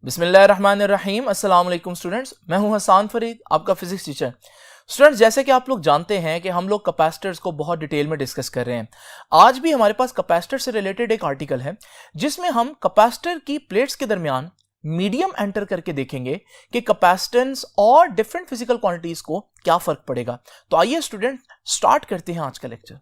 बिस्मिल्लाहिर्रहमानिर्रहीम। अस्सलाम वालेकुम स्टूडेंट्स, मैं हूं हसान फरीद, आपका फिजिक्स टीचर। स्टूडेंट्स, जैसे कि आप लोग जानते हैं कि हम लोग कैपेसिटर्स को बहुत डिटेल में डिस्कस कर रहे हैं। आज भी हमारे पास कैपेसिटर से रिलेटेड एक आर्टिकल है जिसमें हम कैपेसिटर की प्लेट्स के दरमियान मीडियम एंटर करके देखेंगे कि कैपेसिटेंस और डिफरेंट फिजिकल क्वांटिटीज को क्या फर्क पड़ेगा। तो आइए स्टूडेंट स्टार्ट करते हैं आज का लेक्चर।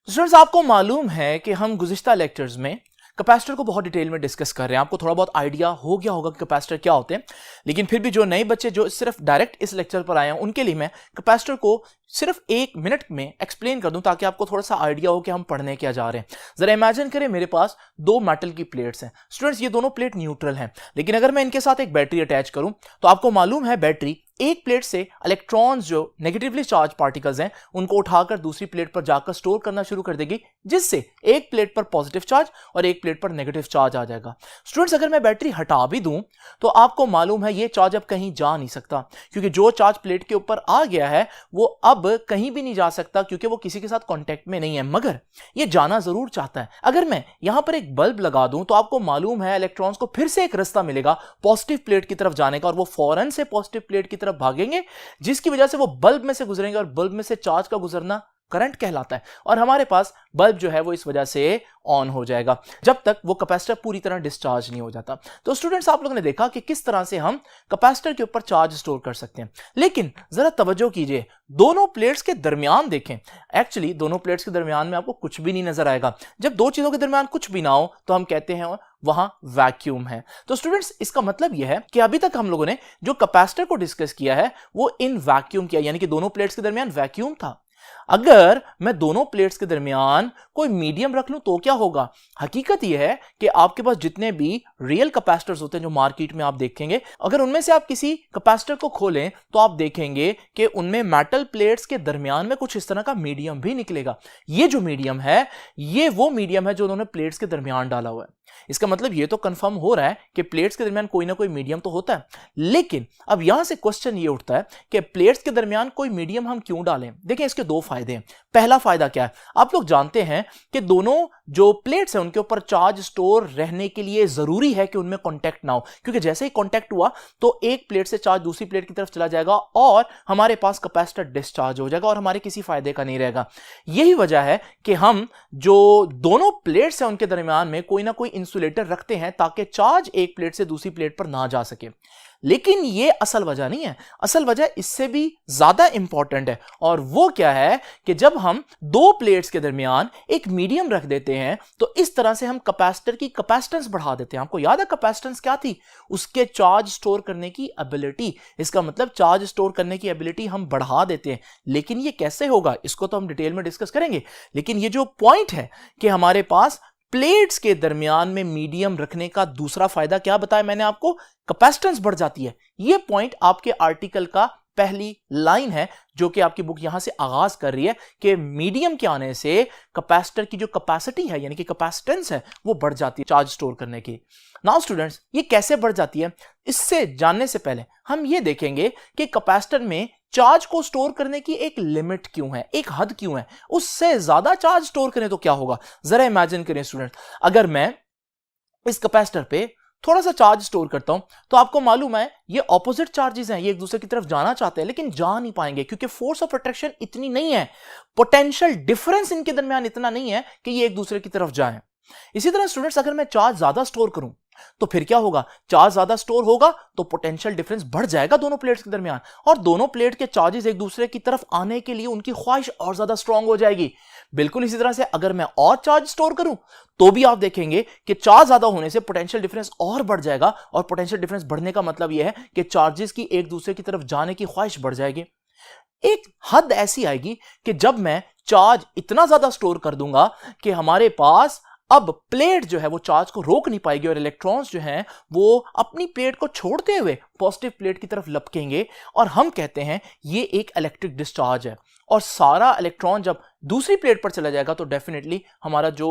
स्टूडेंट्स, आपको मालूम है कि हम गुज़िश्ता लेक्चर्स में कैपेसिटर को बहुत डिटेल में डिस्कस कर रहे हैं। आपको थोड़ा बहुत आइडिया हो गया होगा कि कैपेसिटर क्या होते हैं, लेकिन फिर भी जो नए बच्चे जो सिर्फ डायरेक्ट इस लेक्चर पर आए हैं उनके लिए मैं कैपेसिटर को सिर्फ 1 मिनट में एक्सप्लेन कर दूं ताकि आपको थोड़ा सा आइडिया हो कि हम पढ़ने क्या जा रहे हैं। जरा इमेजिन करें, मेरे पास 2 मेटल की प्लेट्स हैं। स्टूडेंट्स, ये दोनों प्लेट न्यूट्रल हैं, लेकिन अगर मैं इनके साथ एक बैटरी अटैच करूं तो आपको मालूम है बैटरी एक प्लेट से इलेक्ट्रॉन्स जो नेगेटिवली चार्ज पार्टिकल्स हैं उनको उठाकर दूसरी प्लेट पर जाकर स्टोर करना शुरू कर देगी, जिससे एक प्लेट पर पॉजिटिव चार्ज और एक प्लेट पर नेगेटिव चार्ज आ जाएगा। स्टूडेंट्स, अगर मैं बैटरी हटा भी दूं तो आपको मालूम है ये चार्ज अब कहीं जा नहीं सकता, क्योंकि जो चार्ज प्लेट के ऊपर आ गया है वो अब कहीं भी नहीं जा सकता, क्योंकि वो किसी के साथ कांटेक्ट में नहीं है, मगर ये जाना जरूर चाहता है। अगर मैं यहां पर एक बल्ब लगा दूं तो आपको मालूम है इलेक्ट्रॉन्स को फिर से एक रास्ता मिलेगा पॉजिटिव प्लेट की तरफ जाने का, और वो फौरन से पॉजिटिव प्लेट की तरफ भागेंगे, जिसकी वजह से वो बल्ब में से गुजरेंगे, और बल्ब में से चार्ज का गुजरना करंट कहलाता है, और हमारे पास बल्ब जो है वो इस वजह से ऑन हो जाएगा जब तक वो कैपेसिटर पूरी तरह डिस्चार्ज नहीं हो जाता। तो स्टूडेंट्स, आप लोगों ने देखा कि किस तरह से हम कैपेसिटर के ऊपर चार्ज स्टोर कर सकते हैं, लेकिन जरा तवज्जो कीजिए, दोनों प्लेट्स के दरमियान देखें। एक्चुअली दोनों प्लेट्स के दरमियान में आपको कुछ भी नहीं नजर आएगा। जब दो चीजों के दरमियान कुछ भी ना हो तो हम कहते हैं वहां वैक्यूम है। तो स्टूडेंट्स, इसका मतलब यह है कि अभी तक हम लोगों ने जो कैपेसिटर को डिस्कस किया है वो इन वैक्यूम किया, यानी कि दोनों प्लेट्स के दरमियान वैक्यूम था। अगर मैं दोनों प्लेट्स के दरमियान कोई मीडियम रख लूं तो क्या होगा? हकीकत यह है कि आपके पास जितने भी रियल कैपेसिटर्स होते हैं जो मार्केट में आप देखेंगे, अगर उनमें से आप किसी कैपेसिटर को खोलें तो आप देखेंगे कि उनमें मेटल प्लेट्स के दरमियान में कुछ इस तरह का मीडियम भी निकलेगा। ये जो मीडियम है ये वो मीडियम है जो उन्होंने प्लेट्स के दरमियान डाला हुआ है। इसका मतलब ये तो कंफर्म हो रहा है कि प्लेट्स के दरमियान कोई ना कोई मीडियम तो होता है, लेकिन अब यहां से क्वेश्चन ये उठता है कि प्लेट्स के दरमियान कोई मीडियम हम क्यों डालें? देखें, इसके 2 फायदे हैं। पहला फायदा क्या है? आप लोग जानते हैं कि दोनों जो प्लेट्स हैं उनके ऊपर चार्ज स्टोर रहने के लिए जरूरी है कि उनमें कांटेक्ट ना हो, क्योंकि जैसे ही कांटेक्ट हुआ तो एक प्लेट से चार्ज दूसरी प्लेट की तरफ चला जाएगा और हमारे पास कैपेसिटर डिस्चार्ज हो जाएगा और हमारे किसी फायदे का नहीं रहेगा। यही वजह है कि हम जो दोनों प्लेट्स हैं उनके दरमियान में कोई ना कोई इंसुलेटर रखते हैं ताकि चार्ज एक प्लेट से दूसरी प्लेट पर ना जा सके। लेकिन यह असल वजह नहीं है, असल वजह इससे भी ज्यादा इंपॉर्टेंट है, और वो क्या है कि जब हम 2 प्लेट्स के दरमियान एक मीडियम रख देते हैं तो इस तरह से हम कैपेसिटर की कैपेसिटेंस बढ़ा देते हैं। आपको याद है कैपेसिटेंस क्या थी? उसके चार्ज स्टोर करने की एबिलिटी। इसका मतलब चार्ज स्टोर करने की एबिलिटी हम बढ़ा देते हैं। लेकिन ये कैसे होगा इसको तो हम डिटेल में डिस्कस करेंगे, लेकिन ये जो पॉइंट है कि हमारे पास प्लेट्स के दरमियान में मीडियम रखने का दूसरा फायदा क्या बताया मैंने आपको? कैपेसिटेंस बढ़ जाती है। यह पॉइंट आपके आर्टिकल का पहली लाइन है जो कि आपकी बुक यहां से आगाज कर रही है कि मीडियम के आने से कैपेसिटर की जो कैपेसिटी है यानी कि कैपेसिटेंस है वो बढ़ जाती है चार्ज स्टोर करने की। नाउ स्टूडेंट्स, ये कैसे बढ़ जाती है इससे जानने से पहले हम ये देखेंगे कि कैपेसिटर में चार्ज को स्टोर करने की एक लिमिट क्यों है, एक हद क्यों है। उससे ज्यादा चार्ज स्टोर करें तो क्या होगा? जरा इमेजिन करें स्टूडेंट, अगर मैं इस कैपेसिटर पे थोड़ा सा चार्ज स्टोर करता हूं तो आपको मालूम है ये ऑपोजिट चार्जेस हैं, ये एक दूसरे की तरफ जाना चाहते हैं लेकिन जा नहीं पाएंगे, क्योंकि फोर्स ऑफ अट्रैक्शन इतनी नहीं है, पोटेंशियल डिफरेंस इनके दरमियान इतना नहीं है कि ये एक दूसरे की तरफ जाएं। इसी तरह स्टूडेंट्स, अगर मैं चार्ज ज्यादा स्टोर करूं तो फिर क्या होगा? चार्ज ज्यादा स्टोर होगा तो पोटेंशियल डिफरेंस बढ़ जाएगा दोनों प्लेट्स के दरमियान, और दोनों प्लेट के चार्जेस एक दूसरे की तरफ आने के लिए उनकी ख्वाहिश और ज्यादा स्ट्रांग हो जाएगी। बिल्कुल इसी तरह से अगर मैं और चार्ज स्टोर करूं तो भी आप देखेंगे कि चार्ज ज्यादा होने से पोटेंशियल डिफरेंस और बढ़ जाएगा, और पोटेंशियल डिफरेंस बढ़ने का मतलब यह है कि चार्जेस की एक दूसरे की तरफ जाने की ख्वाहिश बढ़ जाएगी। एक हद ऐसी आएगी कि जब मैं चार्ज इतना ज्यादा स्टोर कर दूंगा कि हमारे पास अब प्लेट जो है वो चार्ज को रोक नहीं पाएगी और इलेक्ट्रॉन्स जो हैं वो अपनी प्लेट को छोड़ते हुए पॉजिटिव प्लेट की तरफ लपकेंगे, और हम कहते हैं ये एक इलेक्ट्रिक डिस्चार्ज है। और सारा इलेक्ट्रॉन जब दूसरी प्लेट पर चला जाएगा तो डेफिनेटली हमारा जो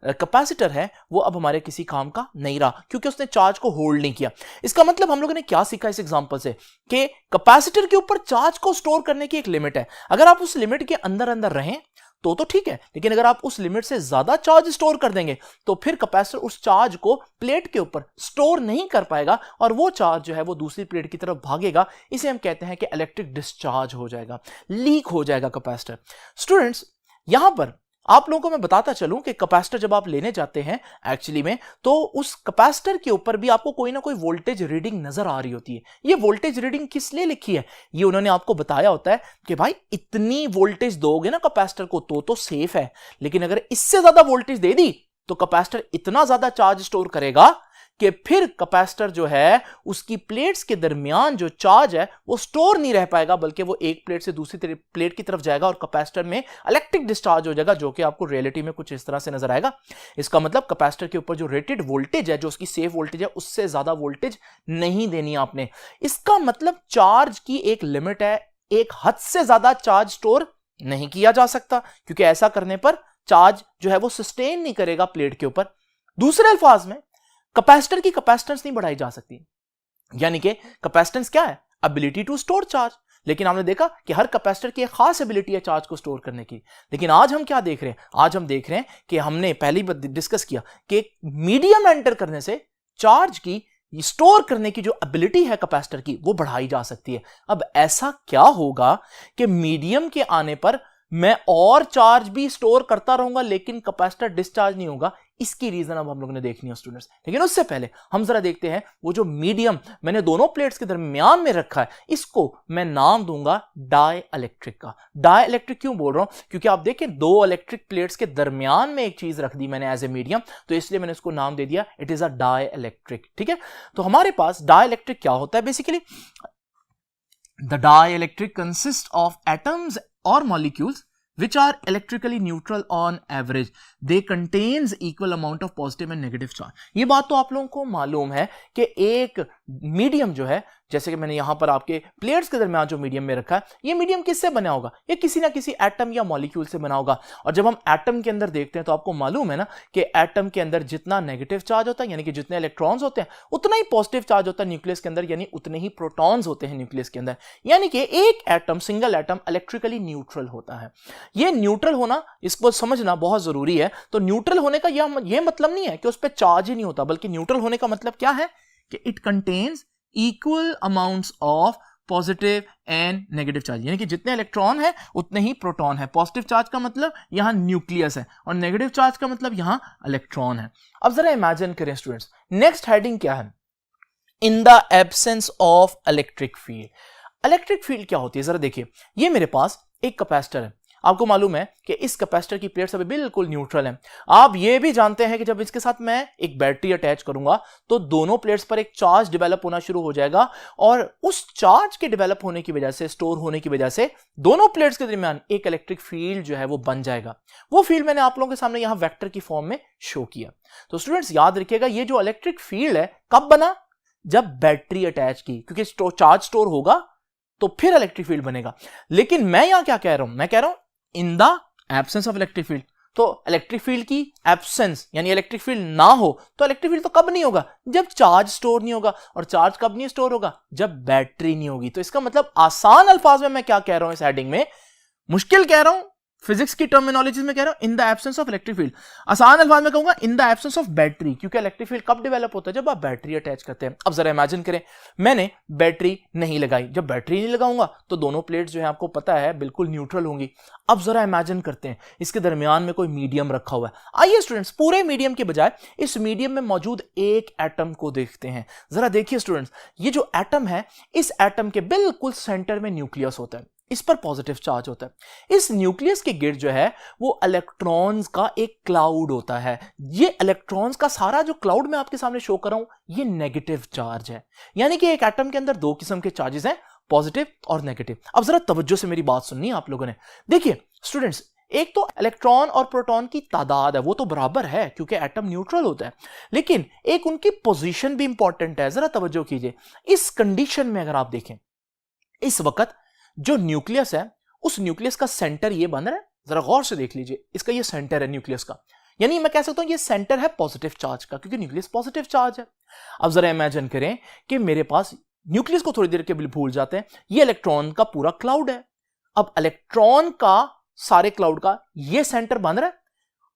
कैपेसिटर है वो अब हमारे किसी काम का नहीं रहा, क्योंकि उसने चार्ज को होल्ड नहीं किया। इसका मतलब हम लोगों ने क्या सीखा इस एग्जांपल से कि कैपेसिटर के ऊपर चार्ज को स्टोर करने की एक लिमिट है। अगर आप उस लिमिट के अंदर अंदर रहें तो ठीक है, लेकिन अगर आप उस लिमिट से ज्यादा चार्ज स्टोर कर देंगे तो फिर कैपेसिटर उस चार्ज को प्लेट के ऊपर स्टोर नहीं कर पाएगा और वो चार्ज जो है वो दूसरी प्लेट की तरफ भागेगा। इसे हम कहते हैं कि इलेक्ट्रिक डिस्चार्ज हो जाएगा, लीक हो जाएगा कैपेसिटर। स्टूडेंट्स, यहां पर आप लोगों को मैं बताता चलूं कि कैपेसिटर जब आप लेने जाते हैं एक्चुअली में, तो उस कैपेसिटर के ऊपर भी आपको कोई ना कोई वोल्टेज रीडिंग नजर आ रही होती है। ये वोल्टेज रीडिंग किस लिए लिखी है, ये उन्होंने आपको बताया होता है कि भाई इतनी वोल्टेज दोगे ना कैपेसिटर को तो सेफ है, लेकिन अगर इससे ज्यादा वोल्टेज दे दी तो कैपेसिटर इतना ज्यादा चार्ज स्टोर करेगा कि फिर कैपेसिटर जो है उसकी प्लेट्स के दरमियान जो चार्ज है वो स्टोर नहीं रह पाएगा, बल्कि वो एक प्लेट से दूसरी प्लेट की तरफ जाएगा और कैपेसिटर में इलेक्ट्रिक डिस्चार्ज हो जाएगा, जो कि आपको रियलिटी में कुछ इस तरह से नजर आएगा। इसका मतलब कैपेसिटर के ऊपर जो रेटेड वोल्टेज है, जो उसकी सेफ वोल्टेज है, उससे ज्यादा वोल्टेज नहीं देनी आपने। इसका मतलब चार्ज की एक लिमिट है, एक हद से ज्यादा चार्ज स्टोर नहीं किया जा सकता, क्योंकि ऐसा करने पर चार्ज जो है वो सस्टेन नहीं करेगा प्लेट के ऊपर। दूसरे अल्फाज में कैपेसिटर की कैपेसिटेंस नहीं बढ़ाई जा सकती, यानी कि कैपेसिटेंस क्या है, एबिलिटी टू स्टोर चार्ज। लेकिन आपने देखा कि हर कैपेसिटर की एक खास एबिलिटी है चार्ज को स्टोर करने की। लेकिन आज हम क्या देख रहे हैं, आज हम देख रहे हैं कि हमने पहले ही डिस्कस किया कि मीडियम एंटर करने से चार्ज की स्टोर करने की जो एबिलिटी है कैपेसिटर की वो बढ़ाई जा सकती है। अब ऐसा क्या होगा कि मीडियम के आने पर मैं और चार्ज भी स्टोर करता रहूंगा लेकिन कैपेसिटर डिस्चार्ज नहीं होगा? इसकी रीजन अब हम लोगों ने देखनी है स्टूडेंट्स। लेकिन उससे पहले हम जरा देखते हैं वो जो मीडियम मैंने दोनों प्लेट्स के दरमियान में रखा है, इसको मैं नाम दूंगा डाई इलेक्ट्रिक का। डाई इलेक्ट्रिक क्यों बोल रहा हूं, क्योंकि आप देखें दो इलेक्ट्रिक प्लेट्स के दरमियान में एक चीज रख दी मैंने एज ए मीडियम, तो इसलिए मैंने इसको नाम दे दिया it is a dielectric. ठीक है, तो हमारे पास डाई इलेक्ट्रिक क्या होता है basically, the dielectric consist of atoms or molecules which are electrically neutral on average. They contains equal amount of positive and negative charge. ये बात तो आप लोगों को मालूम है कि एक मीडियम जो है, जैसे कि मैंने यहां पर आपके प्लेट्स के दरमियान जो मीडियम में रखा है, ये मीडियम किससे बना होगा, ये किसी ना किसी एटम या मॉलिक्यूल से बना होगा। और जब हम एटम के अंदर देखते हैं तो आपको मालूम है ना कि एटम के अंदर जितना नेगेटिव चार्ज होता है, यानी कि जितने इलेक्ट्रॉन्स होते हैं, उतना ही पॉजिटिव चार्ज होता है न्यूक्लियस के अंदर, यानी उतने ही प्रोटॉन्स होते हैं न्यूक्लियस के अंदर। यानी कि एक atom, single atom electrically neutral होता है। ये न्यूट्रल होना, इसको समझना बहुत जरूरी है। तो न्यूट्रल होने का यह मतलब नहीं है कि उस पर चार्ज ही नहीं होता, बल्कि न्यूट्रल होने का मतलब क्या है कि it contains equal amounts of positive and negative charge, यानी कि जितने इलेक्ट्रॉन है उतने ही प्रोटॉन है। पॉजिटिव चार्ज का मतलब यहां न्यूक्लियस है और नेगेटिव चार्ज का मतलब यहां इलेक्ट्रॉन है। अब जरा इमेजिन करें स्टूडेंट्स, नेक्स्ट हेडिंग क्या है, in the absence of electric field. Electric field क्या होती है, जरा देखिए, ये मेरे पास एक कैपेसिटर है। आपको मालूम है कि इस कैपेसिटर की प्लेट्स अभी बिल्कुल न्यूट्रल है। आप ये भी जानते हैं कि जब इसके साथ मैं एक बैटरी अटैच करूंगा तो दोनों प्लेट्स पर एक चार्ज डेवलप होना शुरू हो जाएगा और उस चार्ज के डेवलप होने की वजह से, स्टोर होने की वजह से दोनों प्लेट्स के दरमियान एक इलेक्ट्रिक फील्ड जो है वो बन जाएगा। वो फील्ड मैंने आप लोगों के सामने यहां वेक्टर की फॉर्म में शो किया। तो स्टूडेंट्स याद रखिएगा, ये जो इलेक्ट्रिक फील्ड है कब बना, जब बैटरी अटैच की, क्योंकि चार्ज स्टोर होगा तो फिर इलेक्ट्रिक फील्ड बनेगा। लेकिन मैं यहां क्या कह रहा हूं, मैं कह रहा हूं in the absence of electric field. तो इलेक्ट्रिक फील्ड की एब्सेंस यानी इलेक्ट्रिक फील्ड ना हो तो इलेक्ट्रिक फील्ड तो कब नहीं होगा, जब चार्ज स्टोर नहीं होगा। और चार्ज कब नहीं स्टोर होगा, जब बैटरी नहीं होगी। तो इसका मतलब आसान अल्फाज में मैं क्या कह रहा हूं इस हेडिंग में, मुश्किल कह रहा हूं, फिजिक्स की टर्मिनोलॉजी में कह रहा हूं in the absence of electric field. आसान अल्फाज में कहूंगा in the absence of battery, क्योंकि इलेक्ट्रिक फील्ड कब डेवलप होता है, जब आप बैटरी अटैच करते हैं। अब जरा इमेजिन करें, मैंने बैटरी नहीं लगाई, जब बैटरी नहीं लगाऊंगा तो दोनों प्लेट्स जो है आपको पता है बिल्कुल न्यूट्रल होंगी। अब जरा इमेजिन करते हैं इसके दरमियान में कोई मीडियम रखा हुआ है। आइए स्टूडेंट्स, पूरे मीडियम के बजाय इस मीडियम में मौजूद एक एटम को देखते हैं। जरा देखिए स्टूडेंट्स, ये जो एटम है, इस एटम के बिल्कुल सेंटर में न्यूक्लियस होता है, इस पर पॉजिटिव चार्ज होता है। इस न्यूक्लियस के गिर्द जो है वो इलेक्ट्रॉन्स का एक क्लाउड होता है। ये इलेक्ट्रॉन्स का सारा जो क्लाउड मैं आपके सामने शो कर रहा हूं, ये नेगेटिव चार्ज है। यानी कि एक एटम के अंदर दो किस्म के चार्जेस हैं, पॉजिटिव और नेगेटिव। अब जरा तवज्जो से मेरी बात सुननी है आप लोगों ने। देखिए स्टूडेंट्स, एक तो इलेक्ट्रॉन और प्रोटॉन की तादाद है, वो तो बराबर है क्योंकि एटम न्यूट्रल होता है, लेकिन एक उनकी पोजीशन भी इंपॉर्टेंट है। जरा तवज्जो कीजिए, इस कंडीशन में अगर आप देखें, इस वक्त जो न्यूक्लियस है, उस न्यूक्लियस का सेंटर ये बन रहा है, जरा गौर से देख लीजिए, इसका ये सेंटर है न्यूक्लियस का, यानी मैं कह सकता हूं ये सेंटर है पॉजिटिव चार्ज का, क्योंकि न्यूक्लियस पॉजिटिव चार्ज है। अब जरा इमेजिन करें कि मेरे पास न्यूक्लियस को थोड़ी देर के लिए भूल जाते हैं, ये इलेक्ट्रॉन का पूरा क्लाउड है। अब इलेक्ट्रॉन का सारे क्लाउड का ये सेंटर बन रहा है,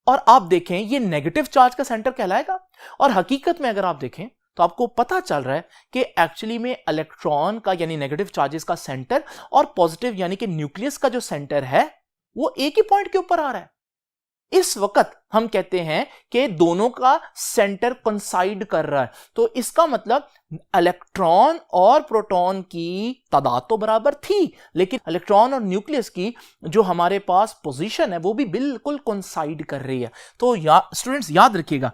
और आप देखें ये नेगेटिव चार्ज का सेंटर कहलाएगा। और हकीकत में अगर आप देखें तो आपको पता चल रहा है कि एक्चुअली में इलेक्ट्रॉन का यानी नेगेटिव चार्जेस का सेंटर और पॉजिटिव यानी कि न्यूक्लियस का जो सेंटर है वो एक ही पॉइंट के ऊपर आ रहा है। इस वक्त हम कहते हैं कि दोनों का सेंटर कोइंसाइड कर रहा है, तो इसका मतलब इलेक्ट्रॉन और प्रोटॉन की तादाद तो बराबर थी, लेकिन इलेक्ट्रॉन और न्यूक्लियस की जो हमारे पास पोजीशन है वो भी बिल्कुल कोइंसाइड कर रही है। तो स्टूडेंट्स याद रखिएगा,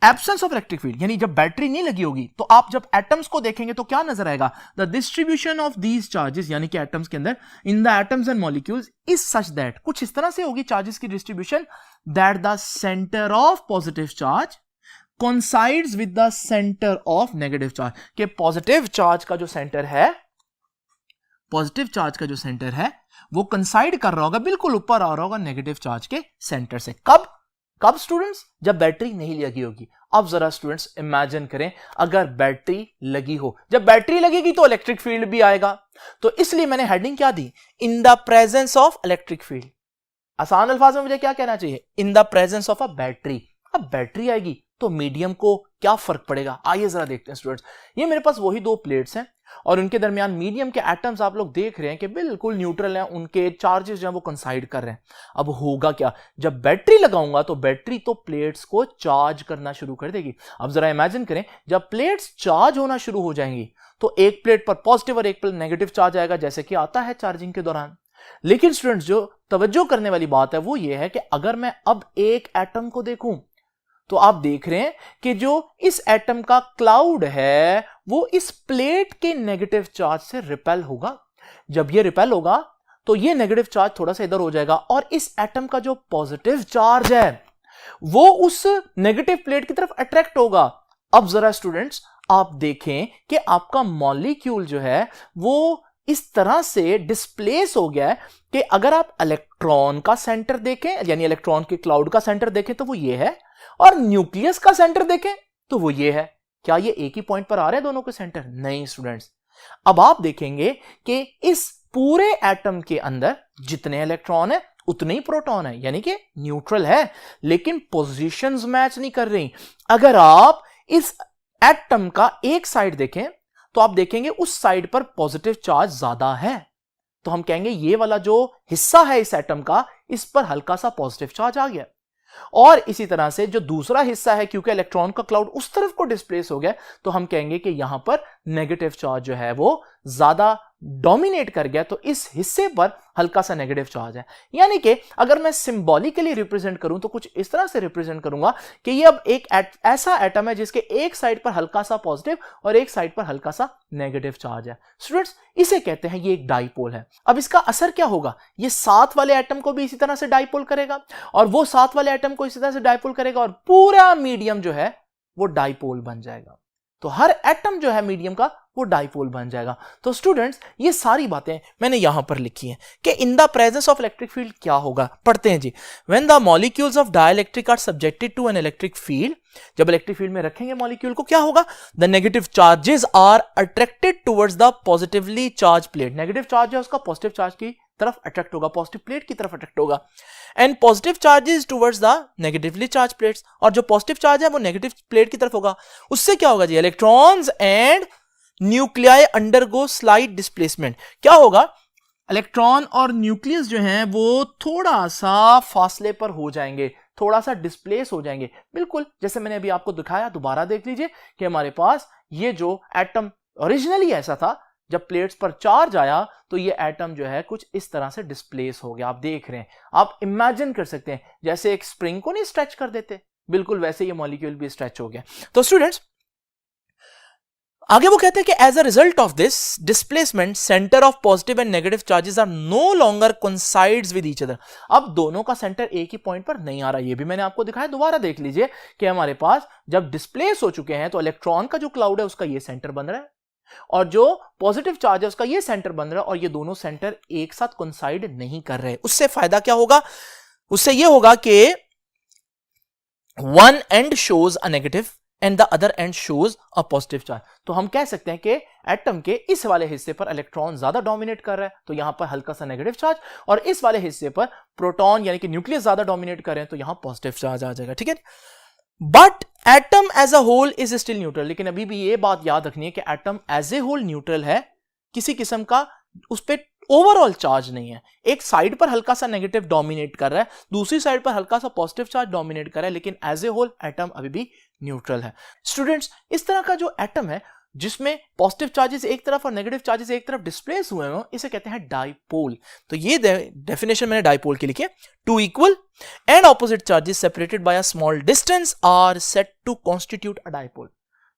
एब्सेंस ऑफ इलेक्ट्रिक फील्ड यानी जब बैटरी नहीं लगी होगी तो आप जब एटम्स को देखेंगे तो क्या नजर आएगा, the distribution of these charges यानी कि एटम्स के अंदर in the atoms and molecules is such that, कुछ इस तरह से होगी चार्जेस की distribution, that the centre of positive charge coincides with the centre of negative charge, के पॉजिटिव चार्ज का जो सेंटर है, पॉजिटिव चार्ज का जो सेंटर है वो कोइंसाइड कर रहा होगा, बिल्कुल ऊपर आ रहा होगा नेगेटिव चार्ज के सेंटर से। कब स्टूडेंट्स? जब बैटरी नहीं लगी होगी। अब जरा स्टूडेंट्स इमेजिन करें अगर बैटरी लगी हो, जब बैटरी लगेगी तो इलेक्ट्रिक फील्ड भी आएगा, तो इसलिए मैंने हेडिंग क्या दी, in the presence of electric field. आसान अल्फाज में मुझे क्या कहना चाहिए, in the presence of a battery. अब बैटरी आएगी तो मीडियम को क्या फर्क पड़ेगा, आइए जरा देखते हैं स्टूडेंट्स। ये मेरे पास वही दो प्लेट्स हैं और उनके दरमियान मीडियम के एटम्स आप लोग देख रहे हैं कि बिल्कुल न्यूट्रल हैं, उनके चार्जेस जो हैं वो कंसाइड कर रहे हैं। अब होगा क्या, जब बैटरी लगाऊंगा तो बैटरी तो प्लेट्स को चार्ज करना शुरू कर देगी। अब जरा इमेजिन करें जब प्लेट्स चार्ज होना शुरू हो जाएंगी तो एक प्लेट पर पॉजिटिव और एक प्लेट नेगेटिव चार्ज आएगा, जैसे कि आता है चार्जिंग के दौरान। लेकिन स्टूडेंट्स जो तवज्जो करने वाली बात है वो ये है कि अगर मैं अब एक एटम को देखूं तो आप देख रहे हैं कि जो इस एटम का क्लाउड है वो इस प्लेट के नेगेटिव चार्ज से रिपेल होगा। जब ये रिपेल होगा तो ये नेगेटिव चार्ज थोड़ा सा इधर हो जाएगा और इस एटम का जो पॉजिटिव चार्ज है वो उस नेगेटिव प्लेट की तरफ अट्रैक्ट होगा। अब जरा स्टूडेंट्स आप देखें कि आपका मॉलिक्यूल जो है वो इस तरह से डिस्प्लेस हो गया है कि अगर आप इलेक्ट्रॉन का सेंटर देखें यानी इलेक्ट्रॉन के क्लाउड का सेंटर देखें तो वो ये है, और न्यूक्लियस का सेंटर देखें तो वो ये है। क्या ये एक ही पॉइंट पर आ रहे हैं दोनों के सेंटर? नहीं स्टूडेंट्स। अब आप देखेंगे कि इस पूरे एटम के अंदर जितने इलेक्ट्रॉन है उतने ही प्रोटॉन है, यानी कि न्यूट्रल है, लेकिन पोजीशंस मैच नहीं कर रही। अगर आप इस एटम का एक साइड देखें तो आप देखेंगे उस साइड पर पॉजिटिव चार्ज ज्यादा है, तो हम कहेंगे ये वाला जो हिस्सा है इस एटम का इस पर हल्का सा पॉजिटिव चार्ज आ गया। और इसी तरह से जो दूसरा हिस्सा है क्योंकि इलेक्ट्रॉन का क्लाउड उस तरफ को डिस्प्लेस हो गया तो हम कहेंगे कि यहां पर नेगेटिव चार्ज जो है वो ज्यादा डोमिनेट कर गया, तो इस हिस्से पर हल्का सा नेगेटिव चार्ज है। यानी कि अगर मैं सिंबॉलिकली रिप्रेजेंट करूं तो कुछ इस तरह से रिप्रेजेंट करूंगा कि ये अब एक ऐसा एटम है जिसके एक साइड पर हल्का सा पॉजिटिव और एक साइड पर हल्का सा नेगेटिव चार्ज है। स्टूडेंट्स इसे कहते हैं ये एक डाइपोल है। अब इसका असर क्या होगा, ये साथ वाले एटम को भी इसी तरह से डाइपोल करेगा और वो साथ वाले एटम को इसी तरह से डाइपोल करेगा और पूरा मीडियम जो है वो डाइपोल बन जाएगा। तो हर एटम जो है मीडियम का वो डाइपोल बन जाएगा। तो स्टूडेंट्स ये सारी बातें मैंने यहां पर लिखी हैं कि in the presence of electric field क्या होगा। पढ़ते हैं जी। When the molecules of dielectric are subjected to an electric field, जब इलेक्ट्रिक फील्ड में रखेंगे मॉलिक्यूल को क्या होगा, the negative charges are attracted towards the positively charge plate. Negative charge है उसका पॉजिटिव चार्ज की तरफ अट्रैक्ट होगा, पॉजिटिव प्लेट की तरफ अट्रैक्ट होगा। And positive charges towards the negatively charge plates, और जो पॉजिटिव चार्ज है वो नेगेटिव प्लेट की तरफ होगा। उससे क्या होगा जी, electrons and nuclei undergo slide displacement. क्या होगा, इलेक्ट्रॉन और न्यूक्लियस जो हैं वो थोड़ा सा फासले पर हो जाएंगे, थोड़ा सा डिस्प्लेस हो जाएंगे, बिल्कुल जैसे मैंने अभी आपको दिखाया। दोबारा देख लीजिए कि हमारे पास ये जो एटम ओरिजिनली ऐसा था, जब प्लेट्स पर चार्ज आया तो ये एटम जो है कुछ इस तरह से डिस्प्लेस हो गया। आप देख रहे हैं, आप इमेजिन कर सकते हैं जैसे एक स्प्रिंग को नहीं स्ट्रेच कर देते, बिल्कुल वैसे ये मॉलिक्यूल भी स्ट्रेच हो गया। तो स्टूडेंट्स आगे वो कहते हैं कि as a result of this displacement centre of positive and negative charges are no longer coincides with each other. अब दोनों का सेंटर एक ही पॉइंट पर नहीं आ रहा, ये भी मैंने आपको दिखाया। दोबारा देख लीजिए कि हमारे पास जब डिस्प्लेस हो चुके हैं तो इलेक्ट्रॉन का जो क्लाउड है उसका ये सेंटर बन रहा है और जो पॉजिटिव चार्ज है उसका ये सेंटर बन रहा है, और ये दोनों सेंटर एक साथ कोइंसाइड नहीं कर रहे। उससे फायदा क्या होगा, उससे ये होगा कि one and shows a negative and the other and shows a positive charge. तो हम कह सकते हैं कि एटम के इस वाले हिस्से पर इलेक्ट्रॉन ज्यादा डोमिनेट कर रहा है, तो यहां पर हल्का सा नेगेटिव चार्ज, और इस वाले हिस्से पर प्रोटॉन यानी कि न्यूक्लियस ज्यादा डोमिनेट कर रहे हैं, तो यहां पॉजिटिव चार्ज आ जाएगा। ठीक है, but atom as a whole is still neutral. लेकिन अभी भी ये बात याद रखनी है कि atom as a whole neutral है, किसी किस्म का उस पर ओवरऑल चार्ज नहीं है। एक साइड पर हल्का सा नेगेटिव डोमिनेट कर रहा है, दूसरी साइड पर हल्का सा पॉजिटिव चार्ज डोमिनेट कर रहा है, लेकिन एज ए होल एटम अभी भी न्यूट्रल है। स्टूडेंट्स, इस तरह का जो एटम है जिसमें पॉजिटिव चार्जेस एक तरफ और नेगेटिव चार्जेस एक तरफ डिस्प्लेस हुए हो, इसे कहते हैं डाइपोल। तो ये डेफिनेशन मैंने डाइपोल की लिखी है, two equal and opposite charges separated by a small distance are said to constitute a dipole.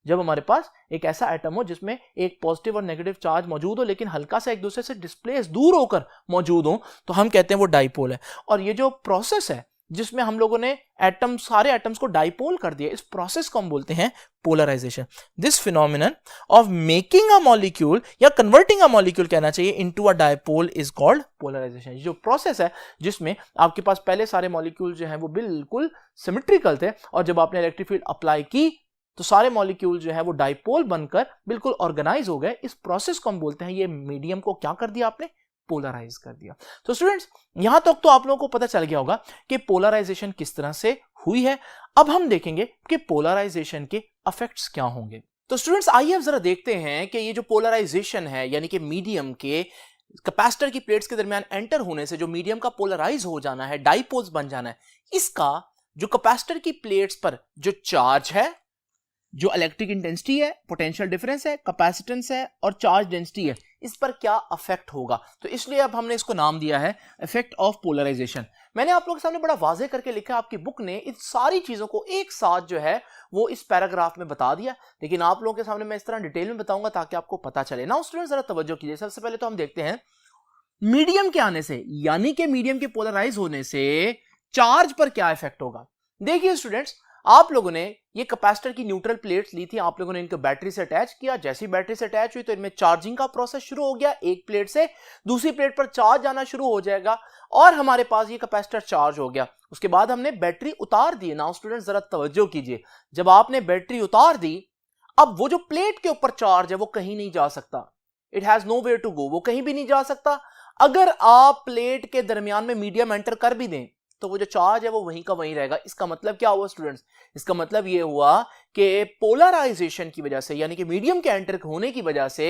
जब हमारे पास एक ऐसा एटम हो जिसमें एक पॉजिटिव और नेगेटिव चार्ज मौजूद हो, लेकिन हल्का सा एक दूसरे से डिस्प्लेस दूर होकर मौजूद हो, तो हम कहते हैं वो डाइपोल है। और ये जो प्रोसेस है जिसमें हम लोगों ने सारे एटम्स को डाइपोल कर दिया, इस प्रोसेस को हम बोलते हैं polarisation. This phenomenon of making a molecule या कन्वर्टिंग अ मॉलिक्यूल कहना चाहिए into a dipole is called polarisation. जो प्रोसेस है जिसमें आपके पास पहले सारे मॉलिक्यूल जो हैं वो बिल्कुल सिमेट्रिकल थे, और जब आपने इलेक्ट्रिक फील्ड अप्लाई की तो सारे मॉलिक्यूल जो है वो डाइपोल बनकर बिल्कुल ऑर्गेनाइज हो गए। इस प्रोसेस को हम बोलते हैं, ये मीडियम को क्या कर दिया आपने, पोलराइज कर दिया। तो स्टूडेंट्स, यहां तक तो आप लोगों को पता चल गया होगा कि पोलराइजेशन किस तरह से हुई है। अब हम देखेंगे कि पोलराइजेशन के इफेक्ट्स क्या होंगे। तो स्टूडेंट्स, आइए अब जरा देखते हैं कि ये जो पोलराइजेशन है, यानी कि मीडियम के कैपेसिटर की प्लेट्स के दरमियान एंटर होने से जो मीडियम का पोलराइज हो जाना है, डाइपोल्स बन जाना है, इसका जो कैपेसिटर की प्लेट्स पर जो चार्ज है, जो इलेक्ट्रिक इंटेंसिटी है, पोटेंशियल डिफरेंस है, कैपेसिटेंस है और चार्ज डेंसिटी है, इस पर क्या इफेक्ट होगा। तो इसलिए अब हमने इसको नाम दिया है इफेक्ट ऑफ पोलराइजेशन। मैंने आप लोगों के सामने बड़ा वाज़ेह करके लिखा, आपकी बुक ने इन सारी चीजों को एक साथ जो है वो इस पैराग्राफ में बता दिया, लेकिन आप लोगों के सामने मैं इस तरह डिटेल में बताऊंगा ताकि आपको पता चले ना। स्टूडेंट जरा तवज्जो कीजिए। सबसे पहले तो हम देखते हैं मीडियम के आने से, यानी कि मीडियम के पोलराइज होने से चार्ज पर क्या इफेक्ट होगा। देखिए स्टूडेंट्स, आप लोगों ने ये कैपेसिटर की न्यूट्रल प्लेट्स ली थी, आप लोगों ने इनको बैटरी से अटैच किया। जैसी बैटरी से अटैच हुई तो इनमें चार्जिंग का प्रोसेस शुरू हो गया, एक प्लेट से दूसरी प्लेट पर चार्ज आना शुरू हो जाएगा और हमारे पास ये कैपेसिटर चार्ज हो गया। उसके बाद हमने बैटरी उतार दी। नाउ स्टूडेंट्स जरा तवज्जो कीजिए, जब आपने बैटरी उतार दी, अब वो जो प्लेट के ऊपर चार्ज है वो कहीं नहीं जा सकता, it has nowhere to go, वो कहीं भी नहीं जा सकता। अगर आप प्लेट के दरमियान में मीडियम एंटर कर भी दें तो वो जो चार्ज है वो वहीं का वहीं रहेगा। इसका मतलब क्या हुआ स्टूडेंट्स, इसका मतलब ये हुआ कि पोलराइजेशन की वजह से, यानी कि मीडियम के एंटर होने की वजह से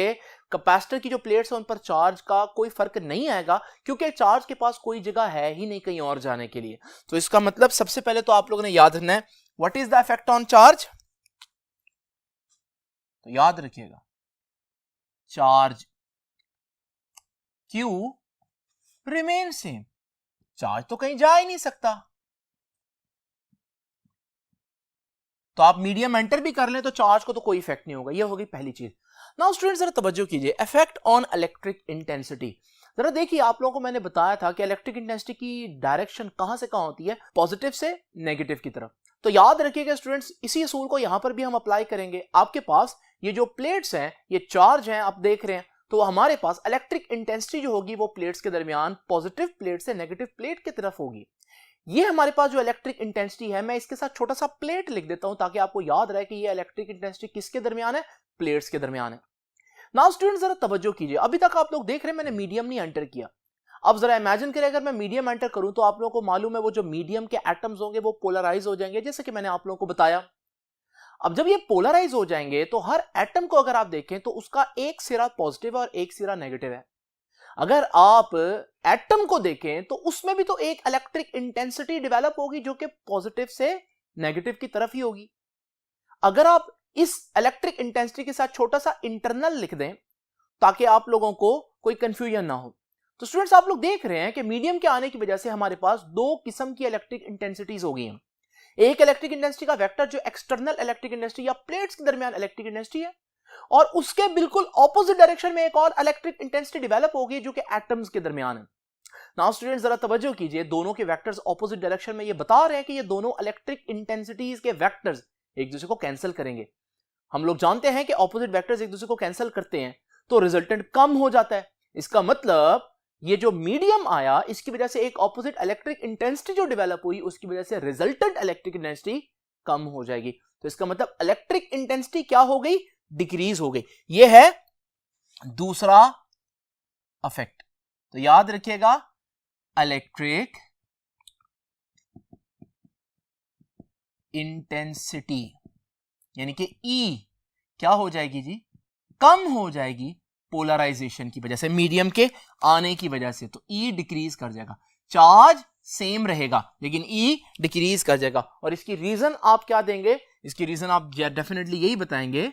कैपेसिटर की जो प्लेट्स हैं उन पर चार्ज का कोई फर्क नहीं आएगा, क्योंकि चार्ज के पास कोई जगह है ही नहीं कहीं और जाने के लिए। तो इसका मतलब सबसे पहले तो आप लोगों ने याद रखना है what is the effect on charge. तो याद रखिएगा, charge Q remain same, charge तो कहीं जा ही नहीं सकता। तो आप मीडियम एंटर भी कर लें तो चार्ज को तो कोई इफेक्ट नहीं होगा। ये होगी पहली चीज। नाउ स्टूडेंट्स जरा तवज्जो कीजिए, इफेक्ट ऑन इलेक्ट्रिक इंटेंसिटी। जरा देखिए, आप लोगों को मैंने बताया था कि इलेक्ट्रिक इंटेंसिटी की डायरेक्शन कहां से कहां होती है, पॉजिटिव से नेगेटिव की तरफ। तो याद रखिएगा स्टूडेंट्स, इसी असूल को यहां पर भी हम अप्लाई करेंगे। आपके पास ये जो प्लेट्स हैं, ये चार्ज हैं, आप देख रहे हैं, तो हमारे पास इलेक्ट्रिक इंटेंसिटी जो होगी वो प्लेट्स के दरमियान पॉजिटिव प्लेट से नेगेटिव प्लेट की तरफ होगी। ये हमारे पास जो इलेक्ट्रिक इंटेंसिटी है, मैं इसके साथ छोटा सा प्लेट लिख देता हूं ताकि आपको याद रहे कि ये इलेक्ट्रिक इंटेंसिटी किसके दरमियान है, प्लेट्स के दरमियान है। नाउ स्टूडेंट जरा तवज्जो कीजिए, अभी तक आप लोग देख रहे हैं मैंने मीडियम नहीं एंटर किया। अब जरा इमेजिन करें अगर मैं मीडियम एंटर करूं तो आप लोगों को मालूम है वो जो मीडियम के एटम्स होंगे वो पोलराइज हो जाएंगे, जैसे कि मैंने आप लोगों को बताया। अब जब ये पोलराइज हो जाएंगे तो हर एटम को अगर आप देखें तो उसका एक सिरा पॉजिटिव और एक सिरा नेगेटिव है। अगर आप एटम को देखें तो उसमें भी तो एक इलेक्ट्रिक इंटेंसिटी डेवलप होगी जो कि पॉजिटिव से नेगेटिव की तरफ ही होगी। अगर आप इस इलेक्ट्रिक इंटेंसिटी के साथ छोटा सा इंटरनल लिख दें ताकि आप लोगों को कोई कंफ्यूजन ना हो, तो स्टूडेंट्स आप लोग देख रहे हैं कि मीडियम के आने की वजह से हमारे पास दो किस्म की इलेक्ट्रिक इंटेंसिटीज हो गई हैं। एक इलेक्ट्रिक इंटेंसिटी का वेक्टर जो एक्सटर्नल इलेक्ट्रिक इंटेंसिटी या प्लेट्स के दरमियान इलेक्ट्रिक इंटेंसिटी है, और उसके बिल्कुल ऑपोजिट डायरेक्शन में एक और इलेक्ट्रिक इंटेंसिटी डेवलप होगी जो कि एटम्स के दरमियान है। नाउ स्टूडेंट्स जरा तवज्जो कीजिए, दोनों के वेक्टर्स ऑपोजिट डायरेक्शन में ये बता रहे हैं कि ये दोनों इलेक्ट्रिक इंटेंसिटीज के वेक्टर्स एक दूसरे को कैंसिल करेंगे। हम लोग जानते हैं कि ऑपोजिट वेक्टर्स एक दूसरे को कैंसिल करते हैं तो रिजल्टेंट कम हो जाता है। इसका मतलब ये जो मीडियम आया इसकी वजह से एक ऑपोजिट इलेक्ट्रिक इंटेंसिटी जो डेवलप हुई उसकी वजह से रिजल्टेंट इलेक्ट्रिक इंटेंसिटी कम हो जाएगी। तो इसका मतलब इलेक्ट्रिक इंटेंसिटी क्या हो गई, डिक्रीज हो गई। यह है दूसरा इफेक्ट। तो याद रखिएगा, इलेक्ट्रिक इंटेंसिटी यानी कि E क्या हो जाएगी जी, कम हो जाएगी पोलराइजेशन की वजह से, मीडियम के आने की वजह से। तो E डिक्रीज कर जाएगा, चार्ज सेम रहेगा लेकिन E डिक्रीज कर जाएगा। और इसकी रीजन आप क्या देंगे, इसकी रीजन आप डेफिनेटली यही बताएंगे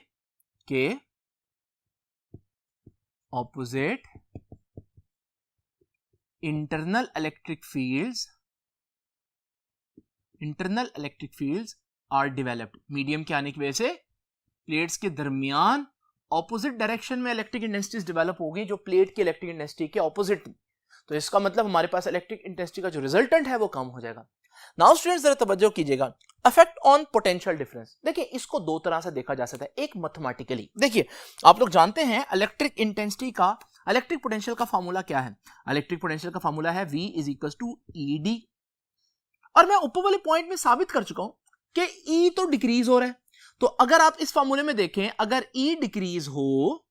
कि opposite internal electric fields are developed. Medium के आने की वजह से प्लेट्स के दरमियान ऑपोजिट डायरेक्शन में इलेक्ट्रिक इंटेंसिटीज डेवलप होगी जो प्लेट की इलेक्ट्रिक इंटेंसिटी के ऑपोजिट। तो इसका मतलब हमारे पास इलेक्ट्रिक इंटेंसिटी का जो रिजल्टेंट है वो कम हो जाएगा। नाउ स्टूडेंट्स जरा तवज्जो कीजिएगा, इफेक्ट ऑन पोटेंशियल डिफरेंस। देखिए इसको दो तरह से देखा जा सकता है, एक मैथमेटिकली। देखिए आप लोग जानते हैं इलेक्ट्रिक इंटेंसिटी का, इलेक्ट्रिक पोटेंशियल का फार्मूला क्या है, इलेक्ट्रिक पोटेंशियल का फार्मूला है V is equal to ED। और मैं ऊपर वाले पॉइंट में साबित कर चुका हूं कि E तो डिक्रीज हो रहा है, तो अगर आप इस फार्मूले में देखें, अगर E डिक्रीज हो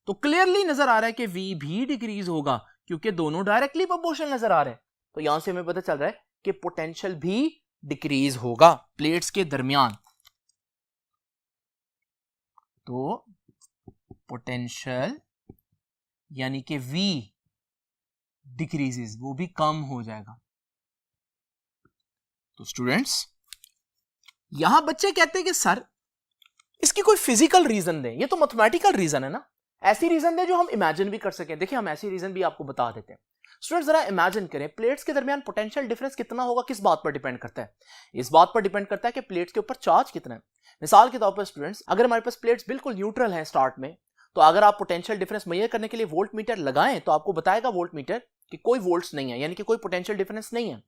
तो क्लियरली नजर आ रहा है कि V भी डिक्रीज होगा, क्योंकि दोनों डायरेक्टली प्रोपोर्शनल नजर आ रहे हैं। तो यहां से हमें पता चल रहा है कि पोटेंशियल भी डिक्रीज होगा प्लेट्स के दरमियान। तो पोटेंशियल यानी कि V डिक्रीजेस, वो भी कम हो जाएगा। तो स्टूडेंट्स यहां बच्चे कहते हैं कि सर इसकी कोई फिजिकल रीजन दें, ये तो मैथमेटिकल रीजन है ना, ऐसी रीजन दें जो हम इमेजिन भी कर सकें। देखिए हम ऐसी रीजन भी आपको बता देते हैं। स्टूडेंट्स जरा इमेजिन करें, प्लेट्स के दरमियान पोटेंशियल डिफरेंस कितना होगा, किस बात पर डिपेंड करता है, इस बात पर डिपेंड करता है कि प्लेट्स के ऊपर चार्ज कितना है। मिसाल के तौर पर स्टूडेंट्स, अगर हमारे पास प्लेट्स बिल्कुल न्यूट्रल है स्टार्ट में, तो अगर आप पोटेंशियल डिफरेंस मेजर करने के लिए वोल्ट मीटर लगाएं तो आपको बताएगा वोल्ट मीटर कि कोई वोल्ट्स नहीं है, यानी कि कोई पोटेंशियल डिफरेंस नहीं है।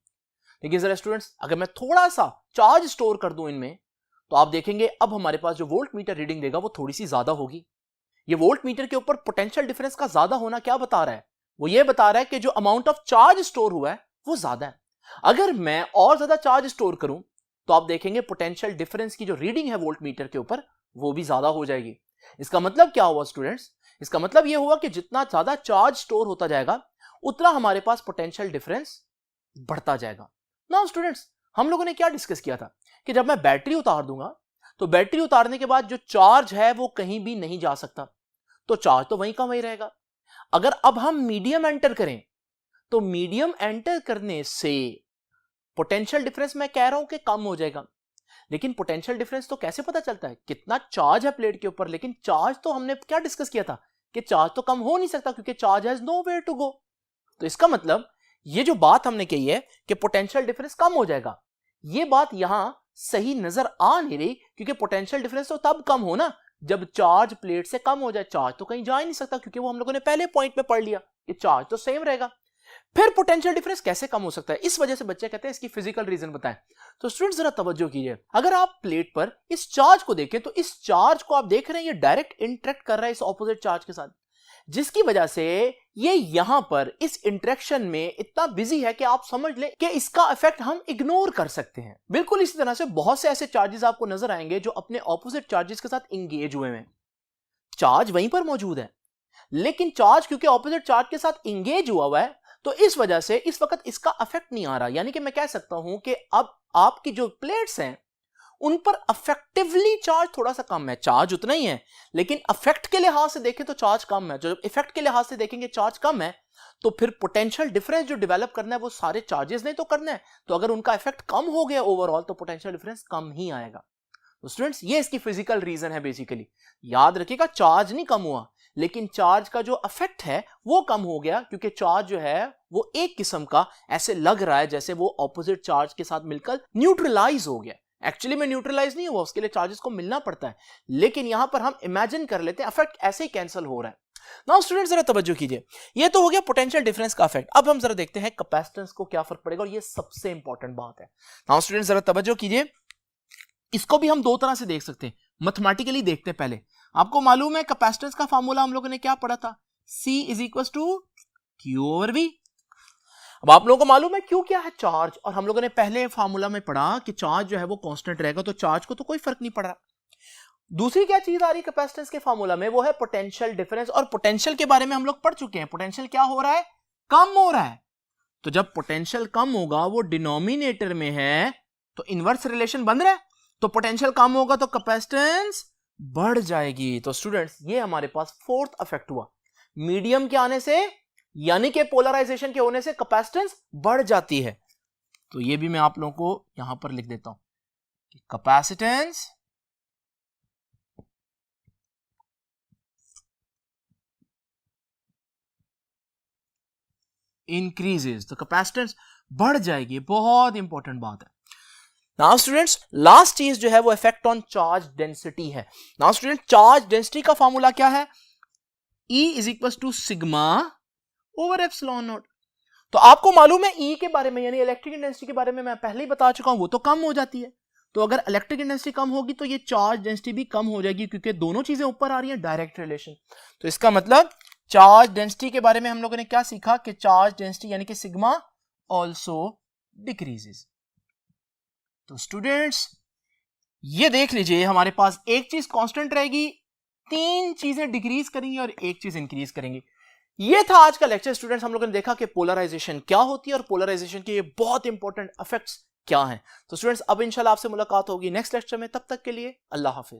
लेकिन जरा स्टूडेंट्स अगर मैं थोड़ा सा चार्ज स्टोर कर दूं इनमें, तो आप देखेंगे अब हमारे पास जो वोल्ट मीटर रीडिंग देगा वो थोड़ी सी ज्यादा होगी। ये वोल्ट मीटर के ऊपर पोटेंशियल डिफरेंस का ज्यादा होना क्या बता रहा है, वो ये बता रहा है कि जो अमाउंट ऑफ चार्ज स्टोर हुआ है वो ज्यादा है। अगर मैं और ज्यादा चार्ज स्टोर करूं तो आप देखेंगे पोटेंशियल डिफरेंस की जो रीडिंग है वोल्ट मीटर के ऊपर वो भी ज्यादा हो जाएगी। इसका मतलब क्या हुआ स्टूडेंट्स, इसका मतलब यह हुआ कि जितना ज्यादा चार्ज स्टोर होता जाएगा उतना हमारे पास पोटेंशियल डिफरेंस बढ़ता जाएगा। नाउ स्टूडेंट्स हम लोगों ने क्या डिस्कस किया था कि जब मैं बैटरी उतार दूंगा तो बैटरी उतारने के बाद जो चार्ज है वो कहीं भी नहीं जा सकता, तो चार्ज तो वहीं का वहीं रहेगा। अगर अब हम मीडियम एंटर करें तो मीडियम एंटर करने से पोटेंशियल डिफरेंस मैं कह रहा हूं कि कम हो जाएगा। लेकिन पोटेंशियल डिफरेंस तो कैसे पता चलता है, कितना चार्ज है प्लेट के ऊपर, लेकिन चार्ज तो हमने क्या डिस्कस किया था कि चार्ज तो कम हो नहीं सकता क्योंकि charge has nowhere to go. तो इसका मतलब ये जो बात हमने कही है कि पोटेंशियल डिफरेंस कम हो जाएगा, ये बात यहां सही नजर आ नहीं रही, क्योंकि पोटेंशियल डिफरेंस तो तब कम हो ना जब चार्ज प्लेट से कम हो जाए। चार्ज तो कहीं जा ही नहीं सकता क्योंकि वो हम लोगों ने पहले पॉइंट में पढ़ लिया कि चार्ज तो सेम रहेगा। फिर पोटेंशियल डिफरेंस कैसे कम हो सकता है, इस वजह से बच्चे कहते हैं इसकी फिजिकल रीजन बताएं। तो स्टूडेंट्स जरा तवज्जो कीजिए, अगर आप प्लेट पर इस चार्ज को देखें तो इस चार्ज को आप देख रहे हैं ये डायरेक्ट इंटरेक्ट कर रहा है इस ऑपोजिट चार्ज के साथ, जिसकी वजह से ये यहां पर इस इंटरेक्शन में इतना बिजी है कि आप समझ लें कि इसका इफेक्ट हम इग्नोर कर सकते हैं। बिल्कुल इसी तरह से बहुत से ऐसे चार्जेस आपको नजर आएंगे जो अपने ऑपोजिट चार्जेस के साथ इंगेज हुए हैं। चार्ज वहीं पर मौजूद है लेकिन चार्ज क्योंकि ऑपोजिट चार्ज के साथ इंगेज हुआ है तो इस वजह से इस वक्त इसका इफेक्ट नहीं आ रहा। यानी कि मैं कह सकता हूं कि अब आपकी जो प्लेट्स हैं उन पर अफेक्टिवली चार्ज थोड़ा सा कम है, चार्ज उतना ही है लेकिन इफेक्ट के लिहाज से देखें तो चार्ज कम है। जो इफेक्ट के लिहाज से देखेंगे चार्ज कम है तो फिर पोटेंशियल डिफरेंस जो डेवलप करना है वो सारे चार्जेस ने तो करना है, तो अगर उनका इफेक्ट कम हो गया ओवरऑल तो पोटेंशियल डिफरेंस कम ही आएगा। तो स्टूडेंट्स ये इसकी फिजिकल रीजन है। बेसिकली याद रखिएगा चार्ज नहीं कम हुआ लेकिन चार्ज का जो इफेक्ट है वो कम हो गया, क्योंकि चार्ज जो है वो एक किस्म का ऐसे लग रहा है जैसे वो ऑपोजिट चार्ज के साथ मिलकर न्यूट्रलाइज हो गया। एक्चुअली में न्यूट्रलाइज नहीं हुआ, उसके लिए चार्जेस को मिलना पड़ता है, लेकिन यहां पर हम इमेजिन कर लेते हैं इफेक्ट ऐसे ही कैंसिल हो रहा है। नाउ स्टूडेंट्स जरा तवज्जो कीजिए, ये तो हो गया पोटेंशियल डिफरेंस का इफेक्ट। अब हम जरा देखते हैं कैपेसिटेंस को क्या फर्क पड़ेगा, और ये सबसे इंपॉर्टेंट बात है। नाउ स्टूडेंट्स जरा तवज्जो कीजिए, इसको भी हम दो तरह से देख सकते हैं, मैथमेटिकली देखते हैं। पहले आपको मालूम है कैपेसिटेंस का फार्मूला हम लोगों ने क्या पढ़ा था, C is equal to Q over V। अब आप लोगों को मालूम है क्यों क्या है चार्ज, और हम लोगों ने पहले फार्मूला में पढ़ा कि चार्ज जो है वो कांस्टेंट रहेगा, तो चार्ज को तो कोई फर्क नहीं पड़ रहा। दूसरी क्या चीज आ रही कैपेसिटेंस के फार्मूला में, वो है पोटेंशियल डिफरेंस, और पोटेंशियल के बारे में हम लोग पढ़ चुके हैं। पोटेंशियल क्या हो रहा है, कम हो रहा है। तो जब पोटेंशियल कम होगा, वो डिनोमिनेटर में है, तो इनवर्स रिलेशन बन रहा है, तो पोटेंशियल कम होगा तो कैपेसिटेंस बढ़ जाएगी। तो स्टूडेंट्स ये हमारे पास फोर्थ इफेक्ट हुआ, मीडियम के आने से यानी कि पोलराइजेशन के होने से कैपेसिटेंस बढ़ जाती है। तो ये भी मैं आप लोगों को यहां पर लिख देता हूं कि कैपेसिटेंस इंक्रीजेस, तो कैपेसिटेंस बढ़ जाएगी। बहुत इंपॉर्टेंट बात है। नाउ स्टूडेंट्स लास्ट चीज जो है वो इफेक्ट ऑन चार्ज डेंसिटी है। नाउ स्टूडेंट चार्ज डेंसिटी का फॉर्मूला क्या है, E is equal to sigma over epsilon naught. तो आपको मालूम है E के बारे में, यानी इलेक्ट्रिक इंटेंसिटी के बारे में मैं पहले ही बता चुका हूं, वो तो कम हो जाती है। तो अगर इलेक्ट्रिक इंटेंसिटी कम होगी तो ये चार्ज डेंसिटी भी कम हो जाएगी, क्योंकि दोनों चीजें ऊपर आ रही हैं, डायरेक्ट रिलेशन। तो इसका मतलब चार्ज डेंसिटी के बारे में हम लोगों ने क्या सीखा कि चार्ज डेंसिटी यानी कि सिग्मा ऑल्सो डिक्रीजेस। तो स्टूडेंट्स ये देख लीजिए, हमारे पास एक चीज कांस्टेंट रहेगी, तीन चीजें डिक्रीज करेंगी और एक चीज इंक्रीज करेंगी। ये था आज का लेक्चर स्टूडेंट्स। हम लोगों ने देखा कि पोलराइजेशन क्या होती है और पोलराइजेशन के ये बहुत इंपॉर्टेंट इफेक्ट्स क्या हैं। तो स्टूडेंट्स अब इंशाल्लाह आपसे मुलाकात होगी नेक्स्ट लेक्चर में। तब तक के लिए अल्लाह हाफिज।